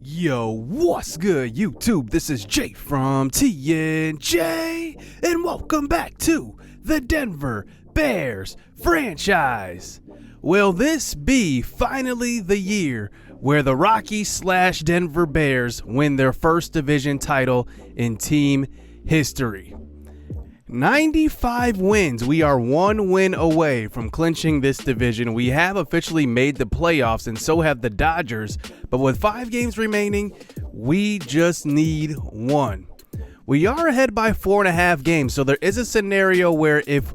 Yo, what's good, YouTube? This is Jay from TNJ, and welcome back to the Denver Bears franchise. Will this be finally the year where the Rockies / Denver Bears win their first division title in team history? 95 wins. We are one win away from clinching this division. We have officially made the playoffs, and so have the Dodgers. But with 5 games remaining, we just need one. We are ahead by 4.5 games, so there is a scenario where if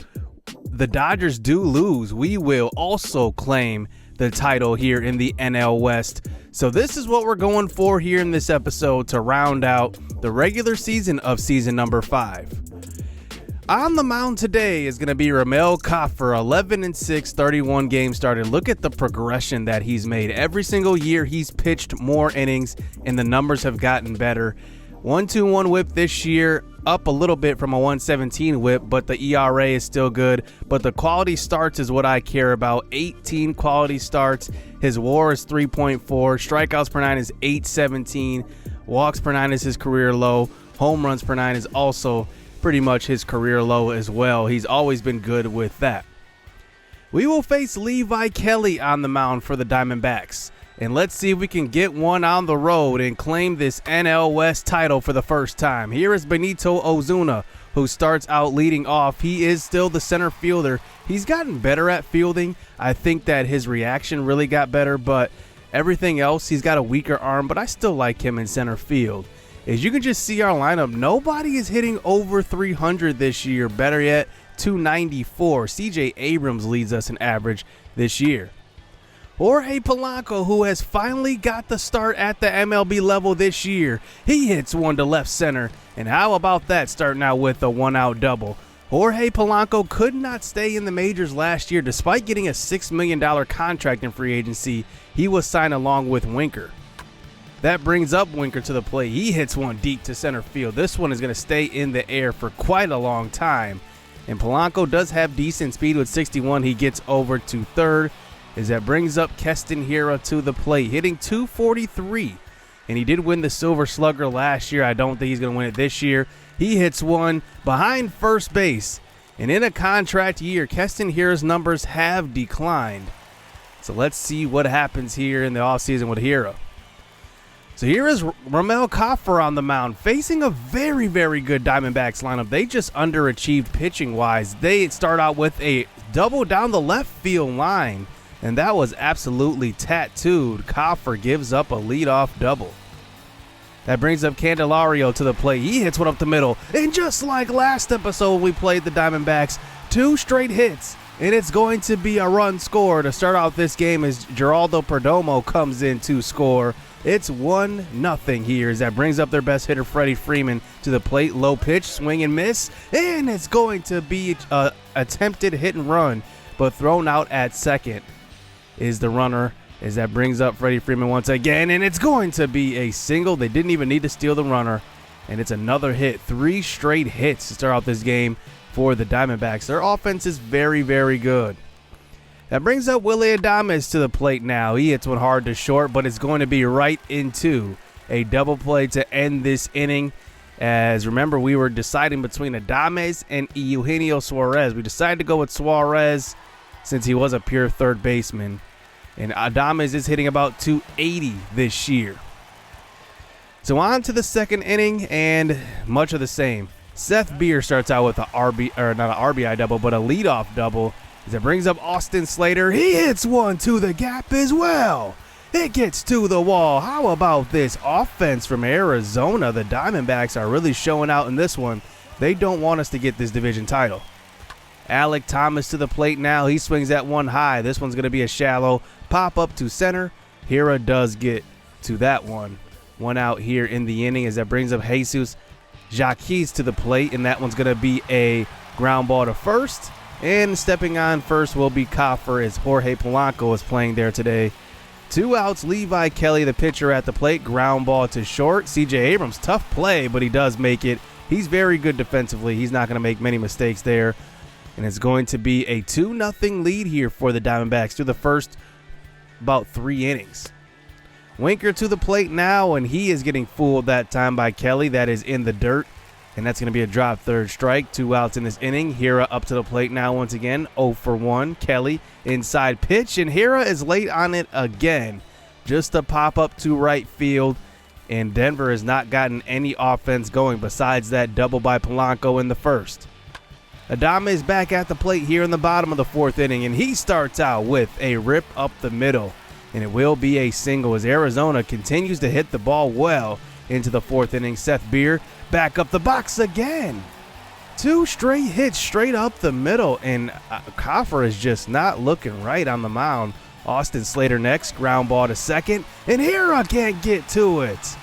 the Dodgers do lose, we will also claim the title here in the NL West. So this is what we're going for here in this episode to round out the regular season of season number 5. On the mound today is going to be Raimel Koffer, 11-6, 31 games started. Look at the progression that he's made. Every single year he's pitched more innings and the numbers have gotten better. 1.21 whip this year, up a little bit from a 1.17 whip, but the ERA is still good. But the quality starts is what I care about. 18 quality starts. His WAR is 3.4. Strikeouts per 9 is 8.17. Walks per 9 is his career low. Home runs per 9 is also pretty much his career low as well. He's always been good with that. We will face Levi Kelly on the mound for the Diamondbacks, and let's see if we can get one on the road and claim this NL West title for the first time. Here is Benito Ozuna, who starts out leading off. He is still the center fielder. He's gotten better at fielding. I think that his reaction really got better, but everything else, he's got a weaker arm, but I still like him in center field. As you can just see our lineup, nobody is hitting over 300 this year. Better yet, 294. CJ Abrams leads us in average this year. Jorge Polanco, who has finally got the start at the MLB level this year, he hits one to left center. And how about that, starting out with a 1-out double? Jorge Polanco could not stay in the majors last year. Despite getting a $6 million contract in free agency, he was signed along with Winker. That brings up Winker to the plate. He hits one deep to center field. This one is going to stay in the air for quite a long time. And Polanco does have decent speed with 61. He gets over to third as that brings up Keston Hiura to the plate, hitting 243. And he did win the Silver Slugger last year. I don't think he's going to win it this year. He hits one behind first base. And in a contract year, Keston Hiura's numbers have declined. So let's see what happens here in the offseason with Hiura. So here is Raimel Koffer on the mound, facing a very, very good Diamondbacks lineup. They just underachieved pitching-wise. They start out with a double down the left field line, and that was absolutely tattooed. Koffer gives up a leadoff double. That brings up Candelario to the plate. He hits one up the middle, and just like last episode we played the Diamondbacks, 2 straight hits, and it's going to be a run score to start out this game as Geraldo Perdomo comes in to score. It's 1-0 here as that brings up their best hitter, Freddie Freeman, to the plate. Low pitch, swing and miss, and it's going to be an attempted hit and run, but thrown out at second is the runner as that brings up Freddie Freeman once again, and it's going to be a single. They didn't even need to steal the runner, and it's another hit. 3 straight hits to start out this game for the Diamondbacks. Their offense is very, very good. That brings up Willy Adames to the plate now. He hits one hard to short, but it's going to be right into a double play to end this inning. As remember, we were deciding between Adames and Eugenio Suarez. We decided to go with Suarez since he was a pure third baseman. And Adames is hitting about 280 this year. So on to the second inning, and much of the same. Seth Beer starts out with not an RBI double, but a leadoff double. As it brings up Austin Slater, he hits one to the gap as well. It gets to the wall. How about this offense from Arizona? The Diamondbacks are really showing out in this one. They don't want us to get this division title. Alec Thomas to the plate now. He swings that one high. This one's going to be a shallow pop up to center. Hiura does get to that one. 1 out here in the inning as that brings up Jesus Jaquez to the plate, and that one's going to be a ground ball to first. And stepping on first will be Koffer as Jorge Polanco is playing there today. 2 outs, Levi Kelly, the pitcher at the plate. Ground ball to short. CJ Abrams, tough play, but he does make it. He's very good defensively. He's not going to make many mistakes there. And it's going to be a 2-0 lead here for the Diamondbacks through the first about 3 innings. Winker to the plate now, and he is getting fooled that time by Kelly. That is in the dirt, and that's going to be a drop third strike. 2 outs in this inning. Hira up to the plate now once again. 0 for 1. Kelly inside pitch, and Hira is late on it again. Just a pop up to right field, and Denver has not gotten any offense going besides that double by Polanco in the first. Adame is back at the plate here in the bottom of the 4th inning, and he starts out with a rip up the middle, and it will be a single as Arizona continues to hit the ball well into the 4th inning. Seth Beer back up the box again. 2 straight hits straight up the middle, and Coffer is just not looking right on the mound. Austin Slater next, ground ball to second, and Hira can't get to it.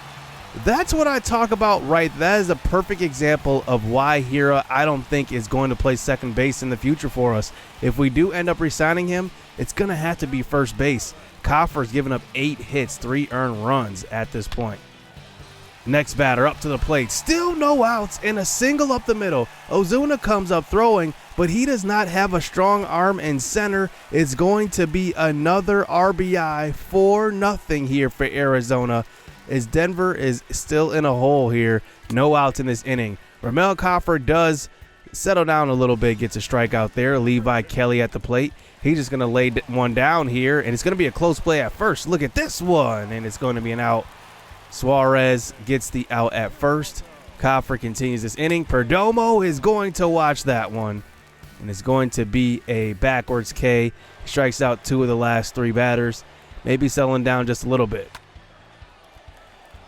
That's what I talk about right. That is a perfect example of why Hira, I don't think, is going to play second base in the future for us. If we do end up re-signing him, it's going to have to be first base. Coffer's given up 8 hits, 3 earned runs at this point. Next batter up to the plate, still no outs and a single up the middle. Ozuna comes up throwing, but he does not have a strong arm in center. It's going to be another RBI, 4-0 here for Arizona, as Denver is still in a hole here. No outs in this inning. Ramel Coffer does settle down a little bit, gets a strikeout there. Levi Kelly at the plate. He's just going to lay one down here, and it's going to be a close play at first. Look at this one, and it's going to be an out. Suarez gets the out at first. Coffer continues this inning. Perdomo is going to watch that one, and it's going to be a backwards K. Strikes out 2 of the last 3 batters, maybe settling down just a little bit.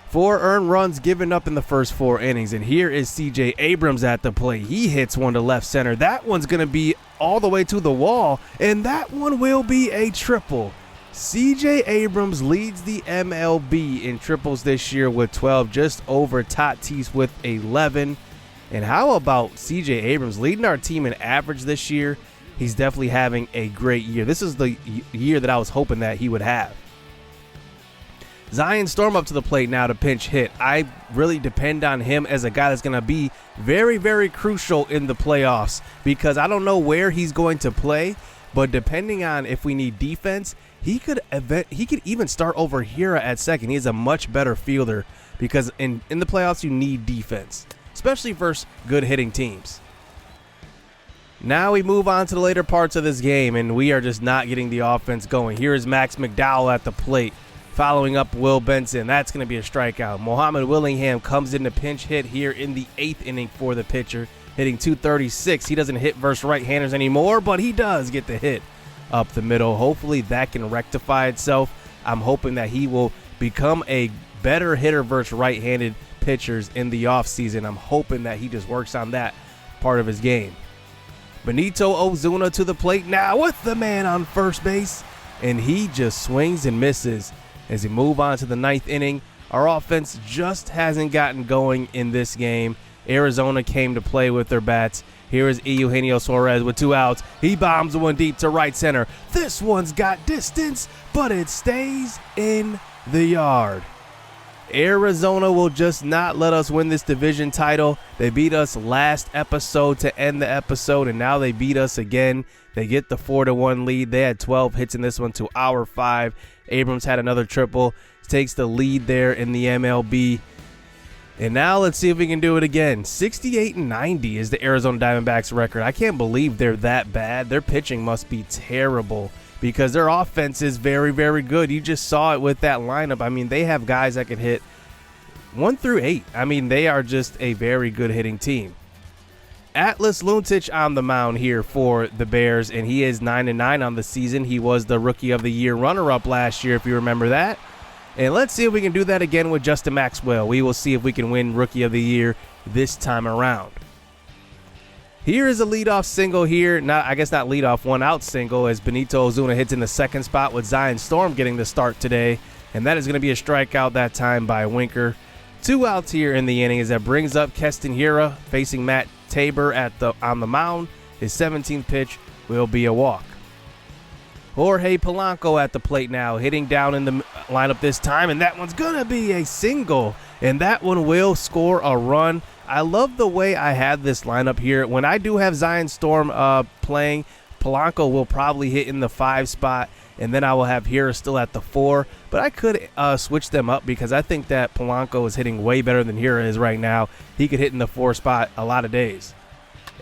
4 earned runs given up in the first 4 innings, and here is C.J. Abrams at the plate. He hits one to left center. That one's going to be all the way to the wall, and that one will be a triple. C.J. Abrams leads the MLB in triples this year with 12, just over Tatis with 11. And how about C.J. Abrams leading our team in average this year? He's definitely having a great year. This is the year that I was hoping that he would have. Zion Storm up to the plate now to pinch hit. I really depend on him as a guy that's going to be very, very crucial in the playoffs, because I don't know where he's going to play, but depending on if we need defense, he could even start over Hira at second. He is a much better fielder, because in the playoffs you need defense, especially versus good hitting teams. Now we move on to the later parts of this game, and we are just not getting the offense going. Here is Max McDowell at the plate, following up Will Benson. That's going to be a strikeout. Mohamed Willingham comes in to pinch hit here in the 8th inning for the pitcher, hitting .236. He doesn't hit versus right-handers anymore, but he does get the hit up the middle. Hopefully that can rectify itself. I'm hoping that he will become a better hitter versus right-handed pitchers in the offseason. I'm hoping that he just works on that part of his game. Benito Ozuna to the plate now with the man on first base, and he just swings and misses. As we move on to the 9th inning, our offense just hasn't gotten going in this game. Arizona came to play with their bats. Here is Eugenio Suarez with 2 outs. He bombs one deep to right center. This one's got distance, but it stays in the yard. Arizona will just not let us win this division title. They beat us last episode to end the episode, and now they beat us again. They get the 4-1 lead. They had 12 hits in this one to our 5. Abrams had another triple. Takes the lead there in the MLB. And now let's see if we can do it again. 68-90 is the Arizona Diamondbacks record. I can't believe they're that bad. Their pitching must be terrible, because their offense is very, very good. You just saw it with that lineup. I mean, they have guys that can hit 1 through 8. I mean, they are just a very good hitting team. Atlas Luntich on the mound here for the Bears, and he is 9-9 on the season. He was the Rookie of the Year runner-up last year, if you remember that. And let's see if we can do that again with Justin Maxwell. We will see if we can win Rookie of the Year this time around. Here is a leadoff single here. I guess not leadoff, 1-out single, as Benito Ozuna hits in the 2nd spot with Zion Storm getting the start today. And that is going to be a strikeout that time by Winker. 2 outs here in the inning as that brings up Keston Hiura facing Matt Tabor on the mound. His 17th pitch will be a walk. Jorge Polanco at the plate now, hitting down in the lineup this time, and that one's going to be a single, and that one will score a run. I love the way I have this lineup here. When I do have Zion Storm playing, Polanco will probably hit in the 5 spot, and then I will have Hira still at the 4. But I could switch them up because I think that Polanco is hitting way better than Hira is right now. He could hit in the 4 spot a lot of days.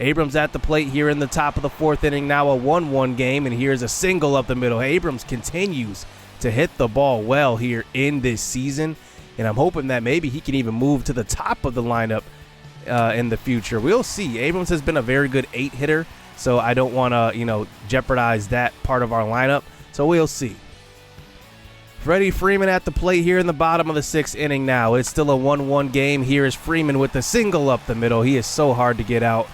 Abrams at the plate here in the top of the 4th inning. Now a 1-1 game, and here's a single up the middle. Abrams continues to hit the ball well here in this season, and I'm hoping that maybe he can even move to the top of the lineup in the future. We'll see. Abrams has been a very good 8 hitter, so I don't want to, jeopardize that part of our lineup. So we'll see. Freddie Freeman at the plate here in the bottom of the 6th inning now. It's still a 1-1 game. Here is Freeman with the single up the middle. He is so hard to get out.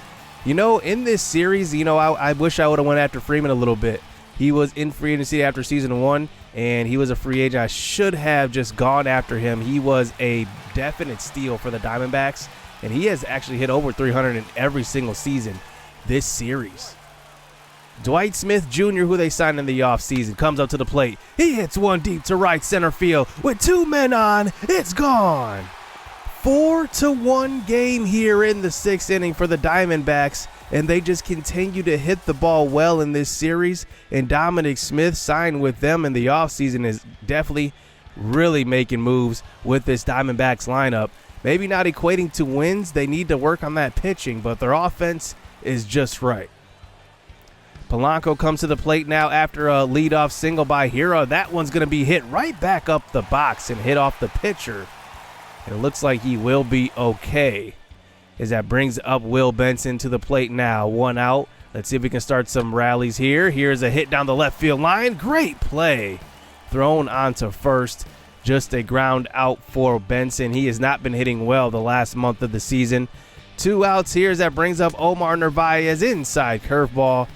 In this series, I wish I would have went after Freeman a little bit. He was in free agency after season 1, and he was a free agent. I should have just gone after him. He was a definite steal for the Diamondbacks, and he has actually hit over 300 in every single season this series. Dwight Smith Jr., who they signed in the offseason, comes up to the plate. He hits one deep to right center field. With 2 men on, it's gone. 4-1 game here in the 6th inning for the Diamondbacks, and they just continue to hit the ball well in this series. And Dominic Smith, signed with them in the offseason, is definitely really making moves with this Diamondbacks lineup. Maybe not equating to wins. They need to work on that pitching, but their offense is just right. Polanco comes to the plate now after a leadoff single by Hira. That one's going to be hit right back up the box and hit off the pitcher. It looks like he will be okay, as that brings up Will Benson to the plate now. 1 out. Let's see if we can start some rallies here. Here's a hit down the left field line. Great play. Thrown onto first. Just a ground out for Benson. He has not been hitting well the last month of the season. 2 outs here as that brings up Omar Narvaez. Inside curveball.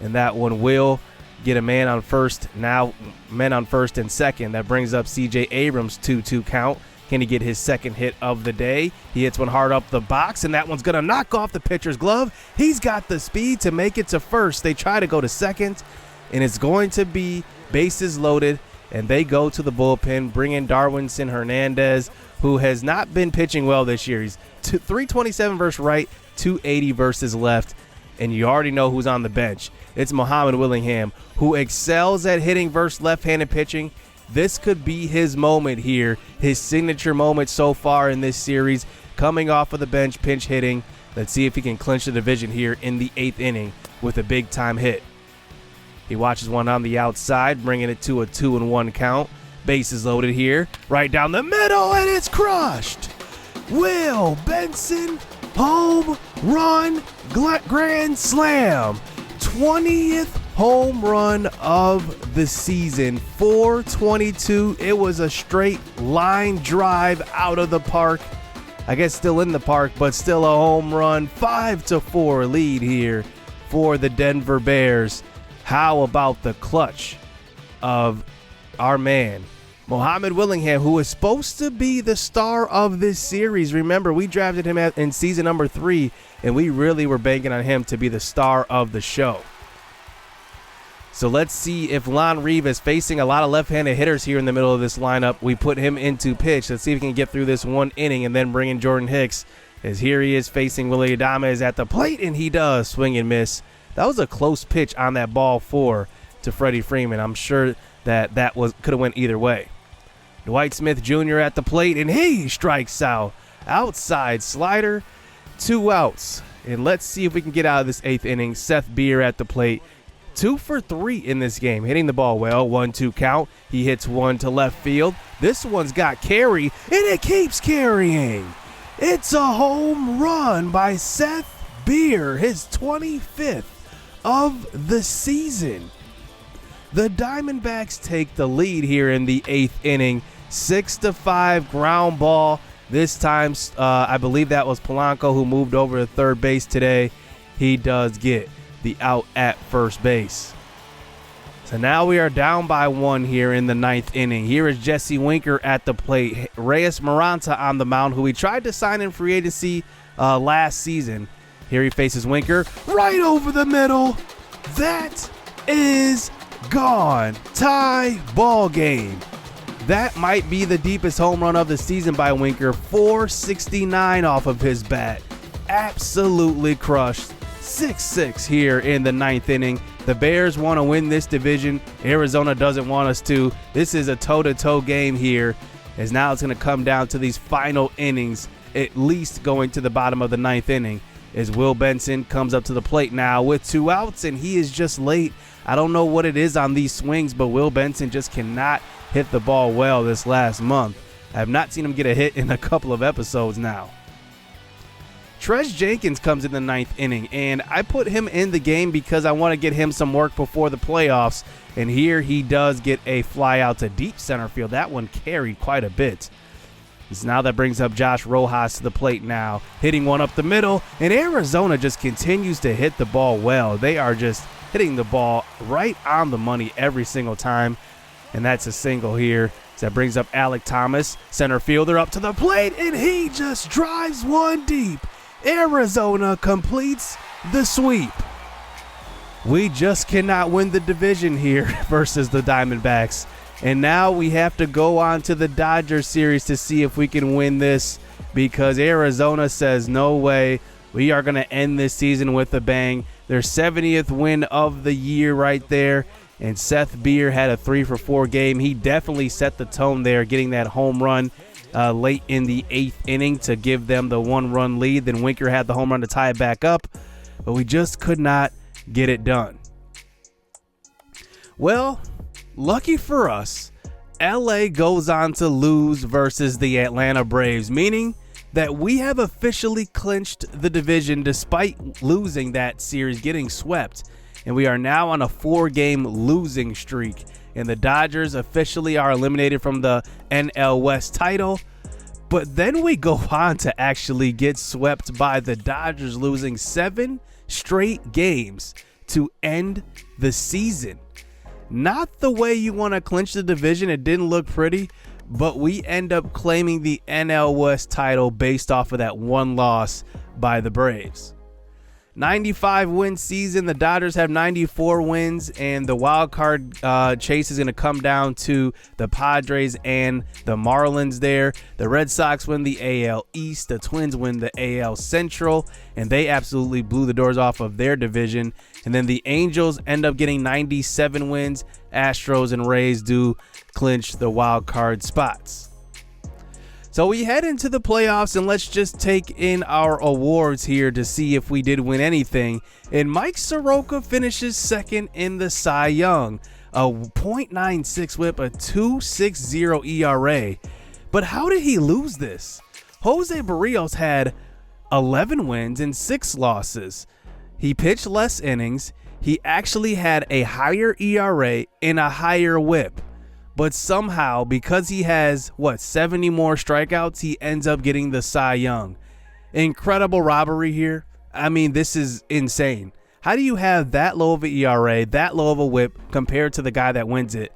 And that one will get a man on first. Now men on first and second. That brings up C.J. Abrams' 2-2 count. Can he get his second hit of the day? He hits one hard up the box, and that one's going to knock off the pitcher's glove. He's got the speed to make it to first. They try to go to second, and it's going to be bases loaded, and they go to the bullpen, bring in Darwinson Hernandez, who has not been pitching well this year. He's 327 versus right, 280 versus left, and you already know who's on the bench. It's Muhammad Willingham, who excels at hitting versus left-handed pitching. This could be his moment here, his signature moment so far in this series, coming off of the bench, pinch hitting. Let's see if he can clinch the division here in the 8th inning with a big-time hit. He watches one on the outside, bringing it to a 2-1 count. Bases loaded here, right down the middle, and it's crushed. Will Benson, home run, grand slam. 20th home run of the season. 422. It was a straight line drive out of the park. I guess still in the park, but still a home run. 5-4 lead here for the Denver Bears. How about the clutch of our man, Muhammad Willingham, who is supposed to be the star of this series? Remember, we drafted him in season number 3, and we really were banking on him to be the star of the show. So let's see if Lon Reeve is facing a lot of left-handed hitters here in the middle of this lineup. We put him into pitch. Let's see if he can get through this 1 inning and then bring in Jordan Hicks, as here he is facing Willie Adames at the plate, and he does swing and miss. That was a close pitch on that ball 4 to Freddie Freeman. I'm sure that could have went either way. Dwight Smith Jr. at the plate, and he strikes out. Outside slider, 2 outs. And let's see if we can get out of this 8th inning. Seth Beer at the plate. 2 for 3 in this game, hitting the ball well. 1-2 count. He hits one to left field. This one's got carry, and it keeps carrying. It's a home run by Seth Beer, his 25th of the season. The Diamondbacks take the lead here in the 8th inning. 6-5 ground ball. This time, I believe that was Polanco who moved over to third base today. He does get the out at first base. So now we are down by 1 here in the 9th inning. Here is Jesse Winker at the plate. Reyes Maranta on the mound, who he tried to sign in free agency last season. Here he faces Winker right over the middle. That is gone. Tie ball game. That might be the deepest home run of the season by Winker. 469 off of his bat. Absolutely crushed 6-6 here in the 9th inning. The Bears want to win this division. Arizona doesn't want us to. This is a toe-to-toe game here, as now it's going to come down to these final innings, at least going to the bottom of the 9th inning, as Will Benson comes up to the plate now with 2 outs, and he is just late. I don't know what it is on these swings, but Will Benson just cannot hit the ball well this last month. I have not seen him get a hit in a couple of episodes now. Trez Jenkins comes in the 9th inning, and I put him in the game because I want to get him some work before the playoffs, and here he does get a fly out to deep center field. That one carried quite a bit. So now that brings up Josh Rojas to the plate now, hitting one up the middle, and Arizona just continues to hit the ball well. They are just hitting the ball right on the money every single time, and that's a single here. So that brings up Alek Thomas, center fielder, up to the plate, and he just drives one deep. Arizona completes the sweep. We just cannot win the division here versus the Diamondbacks. And now we have to go on to the Dodgers series to see if we can win this, because Arizona says no way. We are going to end this season with a bang. Their 70th win of the year right there. And Seth Beer had a 3-for-4 game. He definitely set the tone there, getting that home run late in the 8th inning to give them the 1-run lead. Then Winker had the home run to tie it back up, but we just could not get it done. Well, lucky for us, LA goes on to lose versus the Atlanta Braves, meaning that we have officially clinched the division despite losing that series, getting swept. And we are now on a 4-game losing streak. And the Dodgers officially are eliminated from the NL West title. But then we go on to actually get swept by the Dodgers, losing 7 straight games to end the season. Not the way you want to clinch the division. It didn't look pretty, but we end up claiming the NL West title based off of that one loss by the Braves. 95-win season. The Dodgers have 94 wins, and the wild card chase is going to come down to the Padres and the Marlins there. The Red Sox win the AL East. The Twins win the AL Central, and they absolutely blew the doors off of their division. And then the Angels end up getting 97 wins. Astros and Rays do clinch the wild card spots. So we head into the playoffs, and let's just take in our awards here to see if we did win anything. And Mike Soroka finishes second in the Cy Young, a .96 whip, a 2.60 ERA. But how did he lose this? Jose Barrios had 11 wins and 6 losses. He pitched less innings. He actually had a higher ERA and a higher whip. But somehow, because he has, 70 more strikeouts, he ends up getting the Cy Young. Incredible robbery here. I mean, this is insane. How do you have that low of an ERA, that low of a whip, compared to the guy that wins it?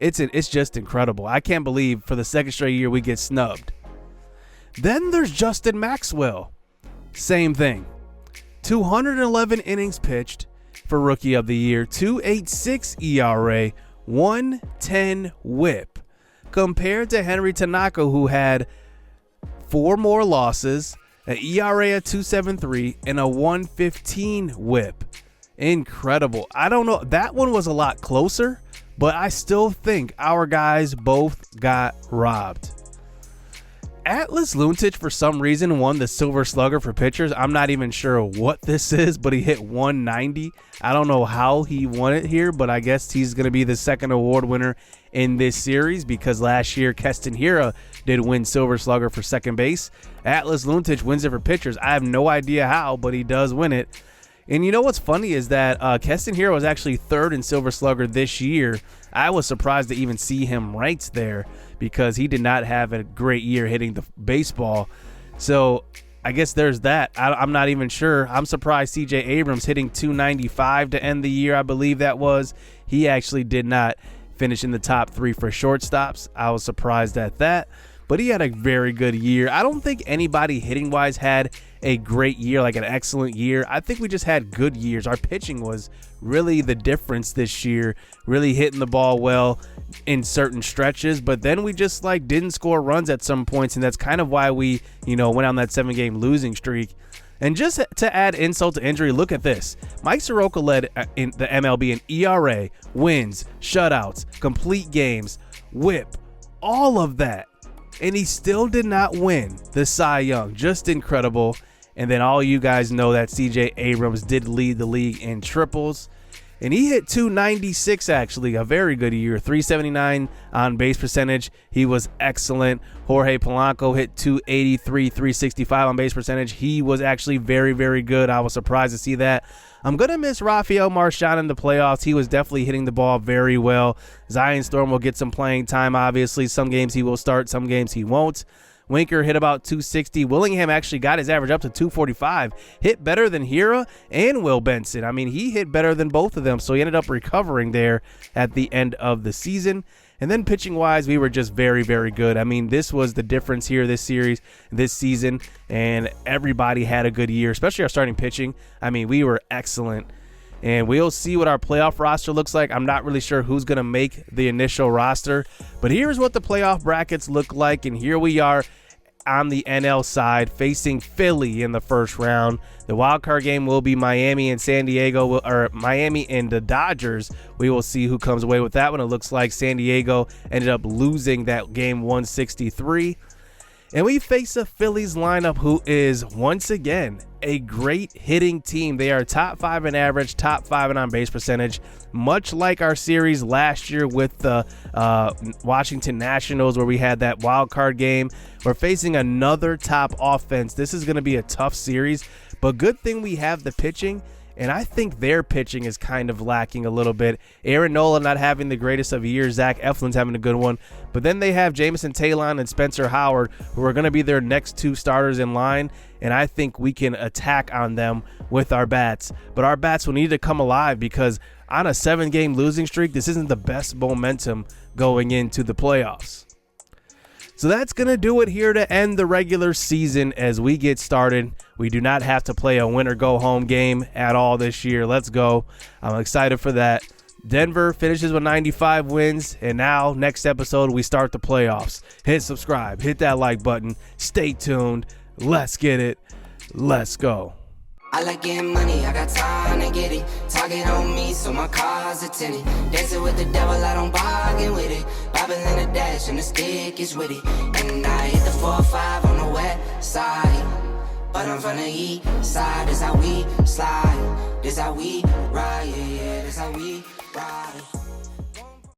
It's just incredible. I can't believe for the second straight year we get snubbed. Then there's Justin Maxwell. Same thing. 211 innings pitched for Rookie of the Year, 2.86 ERA, 1.10 whip, compared to Henry Tanaka, who had 4 more losses, an ERA of 2.73, and a 1.15 whip. Incredible. I don't know. That one was a lot closer, but I still think our guys both got robbed. Atlas Luntich, for some reason, won the Silver Slugger for pitchers. I'm not even sure what this is, but he hit 190. I don't know how he won it here, but I guess he's going to be the second award winner in this series, because last year Keston Hiura did win Silver Slugger for second base. Atlas Luntich wins it for pitchers. I have no idea how, but he does win it. And you know what's funny is that Keston Hiura was actually third in Silver Slugger this year. I was surprised to even see him ranked there, because he did not have a great year hitting the baseball. So I guess there's that. I'm not even sure. I'm surprised CJ Abrams hitting 295 to end the year, I believe that was. He actually did not finish in the top 3 for shortstops. I was surprised at that. But he had a very good year. I don't think anybody hitting-wise had a great year, like an excellent year. I think we just had good years. Our pitching was really the difference this year, really hitting the ball well in certain stretches. But then we just didn't score runs at some points, and that's kind of why we, went on that 7-game losing streak. And just to add insult to injury, look at this. Mike Soroka led in the MLB in ERA, wins, shutouts, complete games, whip, all of that. And he still did not win the Cy Young. Just incredible. And then all you guys know that CJ Abrams did lead the league in triples. And he hit 296, actually, a very good year. 379 on base percentage. He was excellent. Jorge Polanco hit 283, 365 on base percentage. He was actually very, very good. I was surprised to see that. I'm going to miss Rafael Marchand in the playoffs. He was definitely hitting the ball very well. Zion Storm will get some playing time, obviously. Some games he will start, some games he won't. Winker hit about 260. Willingham actually got his average up to 245. Hit better than Hira and Will Benson. I mean, he hit better than both of them, so he ended up recovering there at the end of the season. And then pitching-wise, we were just very, very good. I mean, this was the difference here this season, and everybody had a good year, especially our starting pitching. I mean, we were excellent. And we'll see what our playoff roster looks like. I'm not really sure who's going to make the initial roster. But here's what the playoff brackets look like. And here we are on the NL side facing Philly in the first round. The wild card game will be Miami and San Diego, or Miami and the Dodgers. We will see who comes away with that one. It looks like San Diego ended up losing that game 163. And we face a Phillies lineup who is, once again, a great hitting team. They are top 5 in average, top 5 in on-base percentage, much like our series last year with the Washington Nationals where we had that wild card game. We're facing another top offense. This is going to be a tough series, but good thing we have the pitching. And I think their pitching is kind of lacking a little bit. Aaron Nola not having the greatest of years. Zach Eflin's having a good one. But then they have Jameson Taillon and Spencer Howard, who are going to be their next 2 starters in line. And I think we can attack on them with our bats. But our bats will need to come alive because on a 7-game losing streak, this isn't the best momentum going into the playoffs. So that's going to do it here to end the regular season as we get started. We do not have to play a win-or-go-home game at all this year. Let's go. I'm excited for that. Denver finishes with 95 wins, and now, next episode, we start the playoffs. Hit subscribe. Hit that like button. Stay tuned. Let's get it. Let's go. I like getting money, I got time to get it. Target on me, so my car's a tenant. Dancing with the devil, I don't bargain with it. Bobbing in the dash, and the stick is with it. And I hit the 4-5 on the west side. But I'm from the east side, this how we slide. This how we ride, yeah, this how we ride.